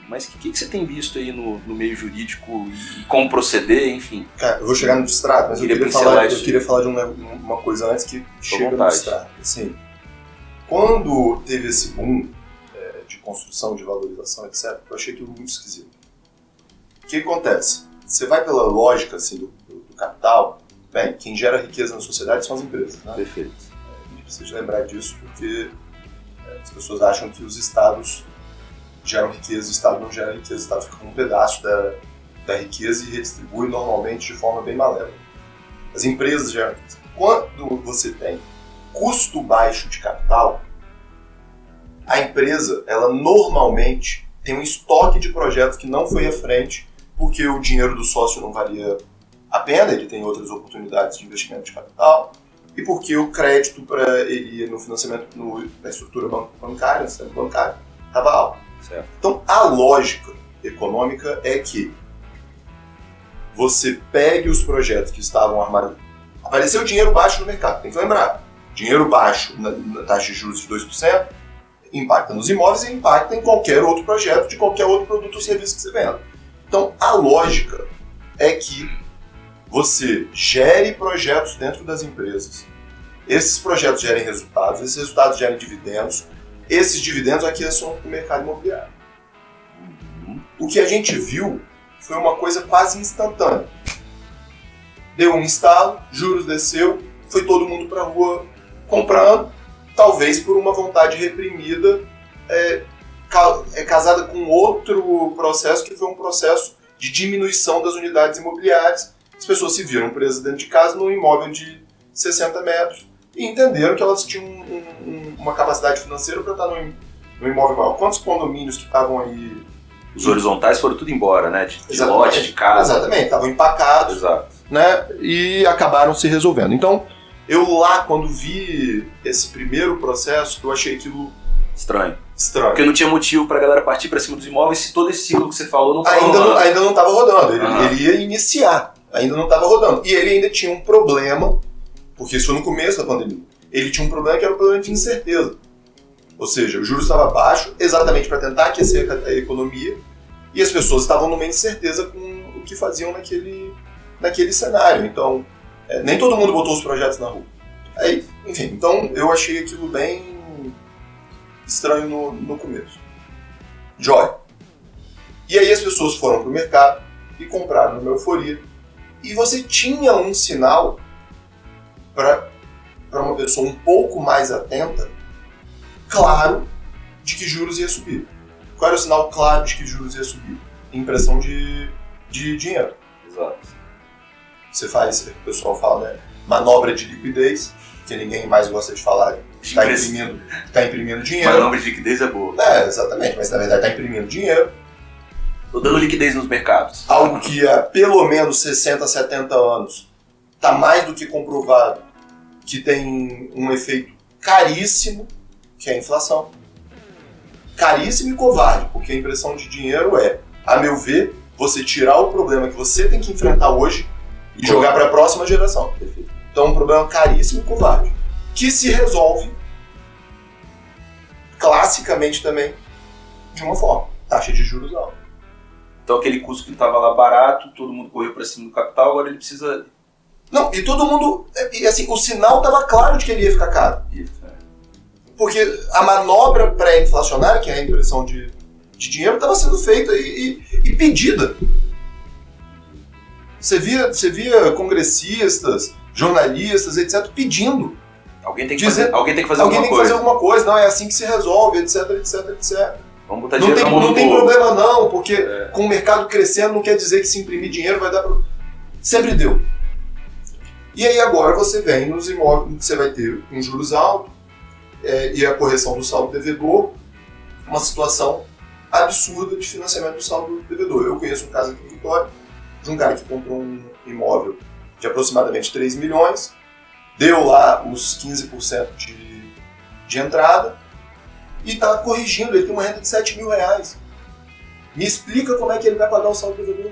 mas o que você tem visto aí no meio jurídico e como proceder, enfim? Cara, eu vou chegar no distrato, mas eu queria falar de uma coisa antes que chega no distrato. Assim, quando teve esse boom de construção, de valorização, etc., eu achei aquilo muito esquisito. O que acontece? Você vai pela lógica assim, do capital, bem, quem gera riqueza na sociedade são as empresas, né? Perfeito. A gente precisa lembrar disso porque as pessoas acham que os estados geram riqueza, o Estado não gera riqueza, o Estado fica com um pedaço da riqueza e redistribui normalmente de forma bem malévola. As empresas geram riqueza. Quando você tem custo baixo de capital, a empresa, ela normalmente tem um estoque de projetos que não foi à frente porque o dinheiro do sócio não valia a pena, ele tem outras oportunidades de investimento de capital, e porque o crédito para ele ir no financiamento, na estrutura bancária, no sistema bancário, estava alto. Certo. Então, a lógica econômica é que você pegue os projetos que estavam armados. Apareceu dinheiro baixo no mercado, tem que lembrar. Dinheiro baixo na taxa de juros de 2% impacta nos imóveis e impacta em qualquer outro projeto de qualquer outro produto ou serviço que você venda. Então, a lógica é que você gere projetos dentro das empresas. Esses projetos gerem resultados, esses resultados gerem dividendos. Esses dividendos aqui são do mercado imobiliário. O que a gente viu foi uma coisa quase instantânea. Deu um instalo, juros desceu, foi todo mundo para a rua comprando, talvez por uma vontade reprimida, casada com outro processo, que foi um processo de diminuição das unidades imobiliárias. As pessoas se viram presas dentro de casa num imóvel de 60 metros e entenderam que elas tinham uma capacidade financeira para estar no imóvel maior. Quantos condomínios que estavam aí... Os horizontais foram tudo embora, né? De lote, de casa. Exatamente, estavam empacados. Exato. Né? E acabaram se resolvendo. Então, eu lá, quando vi esse primeiro processo, eu achei aquilo... Estranho. Porque não tinha motivo pra galera partir pra cima dos imóveis se todo esse ciclo que você falou não estava rodando. Ainda não estava rodando. Ele ia iniciar. Ainda não estava rodando. E ele ainda tinha um problema, porque isso foi no começo da pandemia. Ele tinha um problema que era o problema de incerteza. Ou seja, o juros estava baixo exatamente para tentar aquecer a economia e as pessoas estavam numa incerteza com o que faziam naquele cenário. Então, nem todo mundo botou os projetos na rua. Aí, enfim, então eu achei aquilo bem estranho no começo. Joia. E aí as pessoas foram para o mercado e compraram numa euforia. E você tinha um sinal para uma pessoa um pouco mais atenta, claro, de que juros ia subir. Qual era o sinal claro de que juros ia subir? Impressão de dinheiro. Exato. Você faz, o pessoal fala, né? Manobra de liquidez, que ninguém mais gosta de falar, está imprimindo dinheiro. Manobra de liquidez é boa. Exatamente, mas na verdade está imprimindo dinheiro. Tô dando liquidez nos mercados. Algo que há pelo menos 60, 70 anos está mais do que comprovado que tem um efeito caríssimo, que é a inflação. Caríssimo e covarde, porque a impressão de dinheiro é, a meu ver, você tirar o problema que você tem que enfrentar hoje e jogar para a próxima geração. Então é um problema caríssimo e covarde, que se resolve classicamente também de uma forma, taxa de juros alta. Então aquele custo que estava lá barato, todo mundo correu para cima do capital, agora ele precisa... Não, e todo mundo... E assim, o sinal estava claro de que ele ia ficar caro. Isso, Porque a manobra pré-inflacionária, que é a impressão de dinheiro, estava sendo feita e pedida. Você via congressistas, jornalistas, etc., pedindo. Alguém tem que fazer alguma coisa. Não, é assim que se resolve, etc, etc, etc. Vamos botar dinheiro na mão Não do tem povo. problema não, porque com o mercado crescendo não quer dizer que se imprimir dinheiro vai dar para... Sempre deu. E aí agora você vem nos imóveis, você vai ter um juros alto e a correção do saldo devedor, uma situação absurda de financiamento do saldo devedor. Eu conheço um caso aqui em Vitória, de um cara que comprou um imóvel de aproximadamente 3 milhões, deu lá os 15% de entrada e está corrigindo, ele tem uma renda de 7 mil reais. Me explica como é que ele vai pagar o saldo devedor.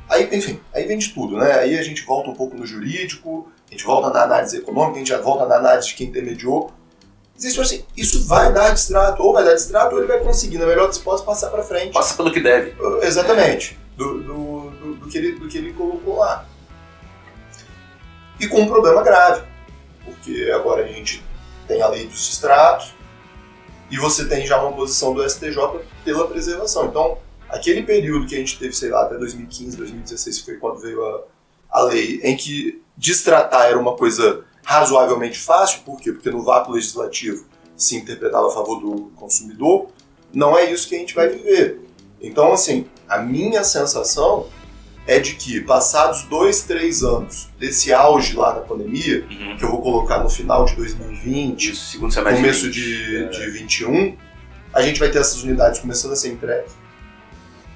Aí, enfim, aí vem de tudo, né? Aí a gente volta um pouco no jurídico, a gente volta na análise econômica, a gente já volta na análise de quem intermediou. Mas isso vai dar distrato, ou vai dar distrato, ou ele vai conseguir, na melhor das hipóteses, passar para frente. Passa pelo que deve. Exatamente, do que ele colocou lá. E com um problema grave, porque agora a gente tem a lei dos distratos e você tem já uma posição do STJ pela preservação. Então, aquele período que a gente teve, sei lá, até 2015, 2016, que foi quando veio a lei, em que distratar era uma coisa razoavelmente fácil, por quê? Porque no vácuo legislativo se interpretava a favor do consumidor, não é isso que a gente vai viver. Então, assim, a minha sensação é de que, passados 2, 3 anos desse auge lá da pandemia, que eu vou colocar no final de 2020, Isso, segundo semestre começo de 21, a gente vai ter essas unidades começando a ser entregues.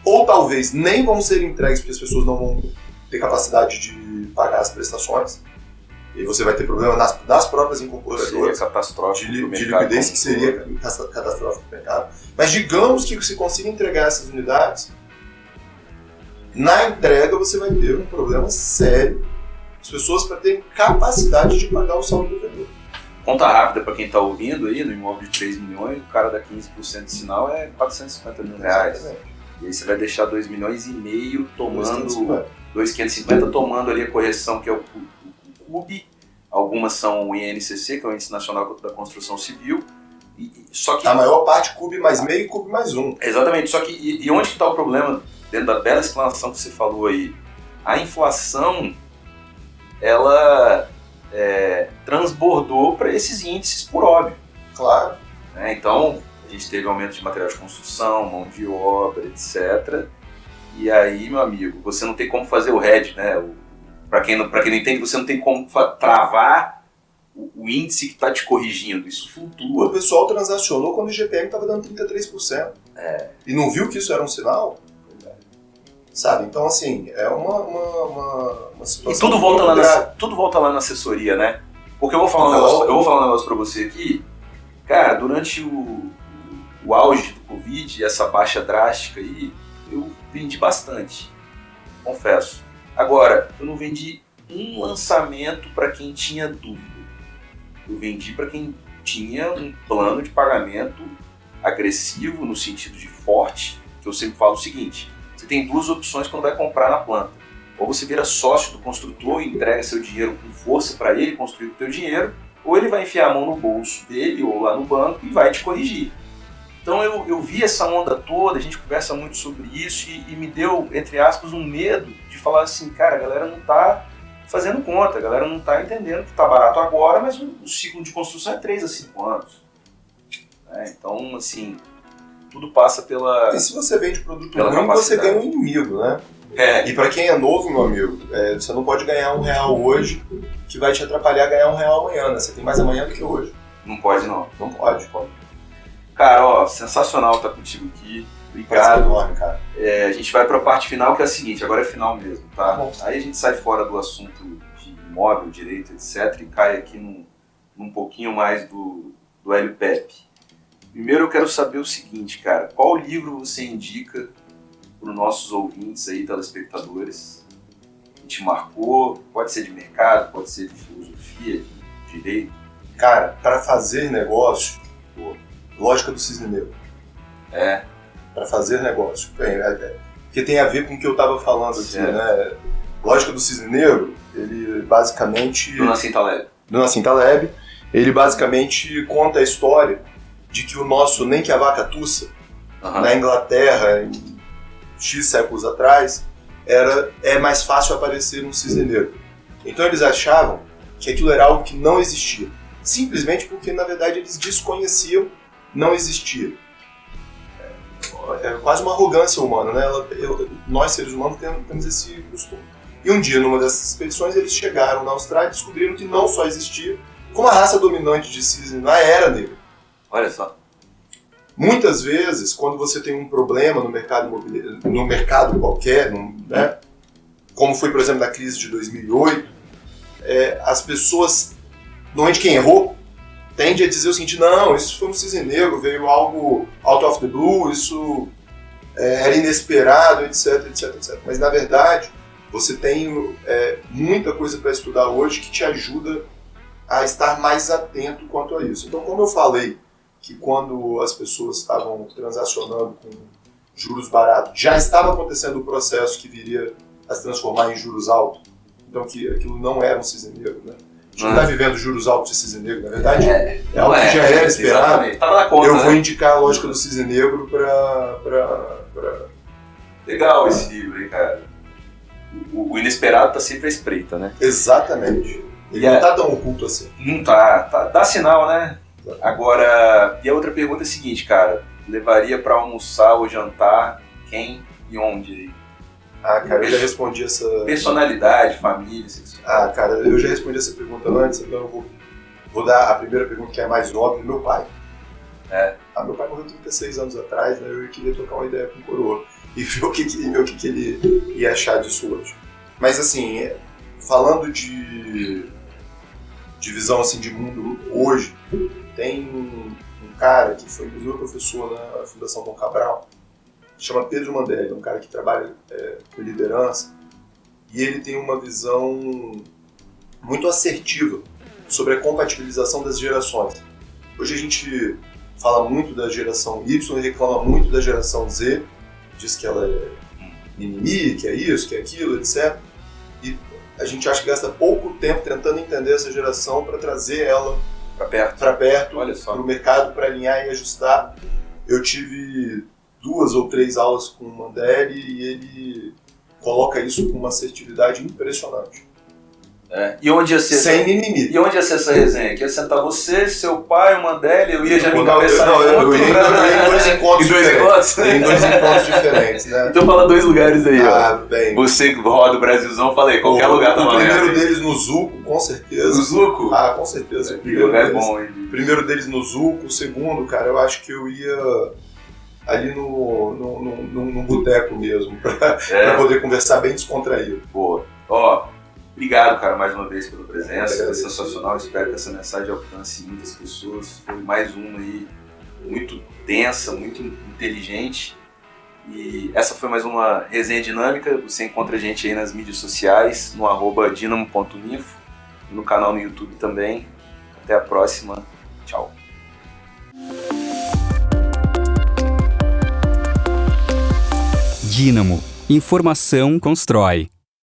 Ou talvez nem vão ser entregues porque as pessoas não vão ter capacidade de pagar as prestações. E você vai ter problema nas próprias incorporadoras. Seria catastrófico de liquidez, que seria catastrófico no mercado. Mas digamos que você consiga entregar essas unidades, na entrega você vai ter um problema sério. As pessoas para terem capacidade de pagar o saldo do devedor. Conta rápida para quem está ouvindo aí, no imóvel de 3 milhões, o cara dá 15% de sinal é 450 mil reais. Exatamente. E aí você vai deixar 2,5 milhões tomando, 2,550 tomando ali a correção que é o CUB, algumas são o INCC, que é o Índice Nacional da Construção Civil, só que... A maior parte CUB mais meio e CUB mais 1. Exatamente, só que e onde está o problema, dentro da bela explanação que você falou aí? A inflação, ela transbordou para esses índices por óbvio. Claro. Né? Então, a gente teve aumento de material de construção, mão de obra, etc. E aí, meu amigo, você não tem como fazer o hedge, né? Para quem não entende, você não tem como travar o índice que está te corrigindo. Isso flutua. O pessoal transacionou quando o IGPM estava dando 33%. E não viu que isso era um sinal? Sabe? Então, assim, é uma situação... E tudo volta lá na assessoria, né? Porque eu vou falar um negócio para você aqui. Cara, durante o auge do Covid, essa baixa drástica aí, eu vendi bastante, confesso. Agora, eu não vendi um lançamento para quem tinha dúvida. Eu vendi para quem tinha um plano de pagamento agressivo, no sentido de forte, que eu sempre falo o seguinte: você tem duas opções quando vai comprar na planta. Ou você vira sócio do construtor e entrega seu dinheiro com força para ele construir o teu dinheiro, ou ele vai enfiar a mão no bolso dele ou lá no banco e vai te corrigir. Então eu vi essa onda toda, a gente conversa muito sobre isso e me deu, entre aspas, um medo de falar assim, cara, a galera não está fazendo conta, a galera não está entendendo que está barato agora, mas o ciclo de construção é 3 a 5 anos. Então, assim, tudo passa pela... E se você vende produto ruim, você ganha um inimigo, né? E para quem é novo, meu amigo, você não pode ganhar R$1 hoje que vai te atrapalhar a ganhar R$1 amanhã, né? Você tem mais amanhã do que hoje. Não pode, não. Não pode. Cara, ó, sensacional estar contigo aqui. Obrigado. Enorme, cara. A gente vai para a parte final, que é a seguinte, agora é final mesmo, tá? Bom. Aí a gente sai fora do assunto de imóvel, direito, etc. e cai aqui num pouquinho mais do LPEP. Primeiro eu quero saber o seguinte, cara, qual livro você indica para os nossos ouvintes aí, telespectadores, que te marcou? Pode ser de mercado, pode ser de filosofia, de direito. Cara, para fazer negócio, Lógica do Cisne Negro. Para fazer negócio. Porque tem a ver com o que eu estava falando aqui, né? Lógica do Cisne Negro, ele basicamente... Do Nassim Taleb, ele basicamente conta a história de que o nosso nem que a vaca tussa, na Inglaterra, em X séculos atrás, é mais fácil aparecer um cisne negro. Então eles achavam que aquilo era algo que não existia. Simplesmente porque, na verdade, eles desconheciam, não existia. É quase uma arrogância humana, né? Nós, seres humanos, temos esse costume. E um dia, numa dessas expedições, eles chegaram na Austrália e descobriram que não só existia, como a raça dominante de cisne lá era negra. Olha só. Muitas vezes, quando você tem um problema no mercado imobiliário, no mercado qualquer, né? Como foi, por exemplo, na crise de 2008, as pessoas, normalmente quem errou, tende a dizer o seguinte: não, isso foi um cisne negro, veio algo out of the blue, isso era inesperado, etc, etc, etc. Mas, na verdade, você tem muita coisa para estudar hoje que te ajuda a estar mais atento quanto a isso. Então, como eu falei, que quando as pessoas estavam transacionando com juros baratos, já estava acontecendo o processo que viria a se transformar em juros altos. Então, que aquilo não era um cisne negro, né? A gente não está vivendo juros altos de cisne negro, na verdade. É algo que já era esperado. Tava na conta, eu vou indicar a Lógica do Cisne Negro para... Legal esse livro aí, cara. O inesperado tá sempre à espreita, né? Exatamente. Ele não tá tão oculto assim. Não tá. Dá sinal, né? Agora, e a outra pergunta é a seguinte, cara. Levaria para almoçar ou jantar quem e onde? Ah, cara, eu já respondi essa... Personalidade, família, sexual. Ah, cara, eu já respondi essa pergunta antes, então eu vou dar a primeira pergunta que é mais óbvia, meu pai. Meu pai morreu 36 anos atrás, né? Eu queria trocar uma ideia com o coroa e ver o que ele ia achar disso hoje. Mas assim, falando de visão assim, de mundo hoje, tem um cara que foi meu professor na Fundação Dom Cabral, chama Pedro Mandelli, um cara que trabalha com liderança, e ele tem uma visão muito assertiva sobre a compatibilização das gerações. Hoje a gente fala muito da geração Y e reclama muito da geração Z, diz que ela é mimimi, que é isso, que é aquilo, etc. E a gente acha que gasta pouco tempo tentando entender essa geração para trazer ela para perto, para o mercado, para alinhar e ajustar. Eu tive 2 ou 3 aulas com o Mandelli e ele coloca isso com uma assertividade impressionante. E onde ia ser sem mimimi. E onde ia ser essa resenha? Que ia sentar você, seu pai, o Mandelli, eu ia já me encabeçar eu ia em 2 encontros diferentes. Em 2 encontros diferentes, né? Então fala 2 lugares aí, ó. Bem. Você roda o Brasilzão, falei, qualquer lugar tá valendo. O primeiro deles no Zuco, com certeza. No Zuco? Com certeza. O lugar é bom, hein? Primeiro deles no Zuco, o segundo, cara, eu acho que eu ia ali no boteco mesmo, pra poder conversar bem descontraído. Boa. Ó, obrigado, cara, mais uma vez pela presença, foi sensacional, espero que essa mensagem alcance muitas pessoas, foi mais uma aí muito densa, muito inteligente, e essa foi mais uma resenha dinâmica. Você encontra a gente aí nas mídias sociais, no @dinamo.info, no canal no YouTube também. Até a próxima, tchau. Dínamo. Informação constrói.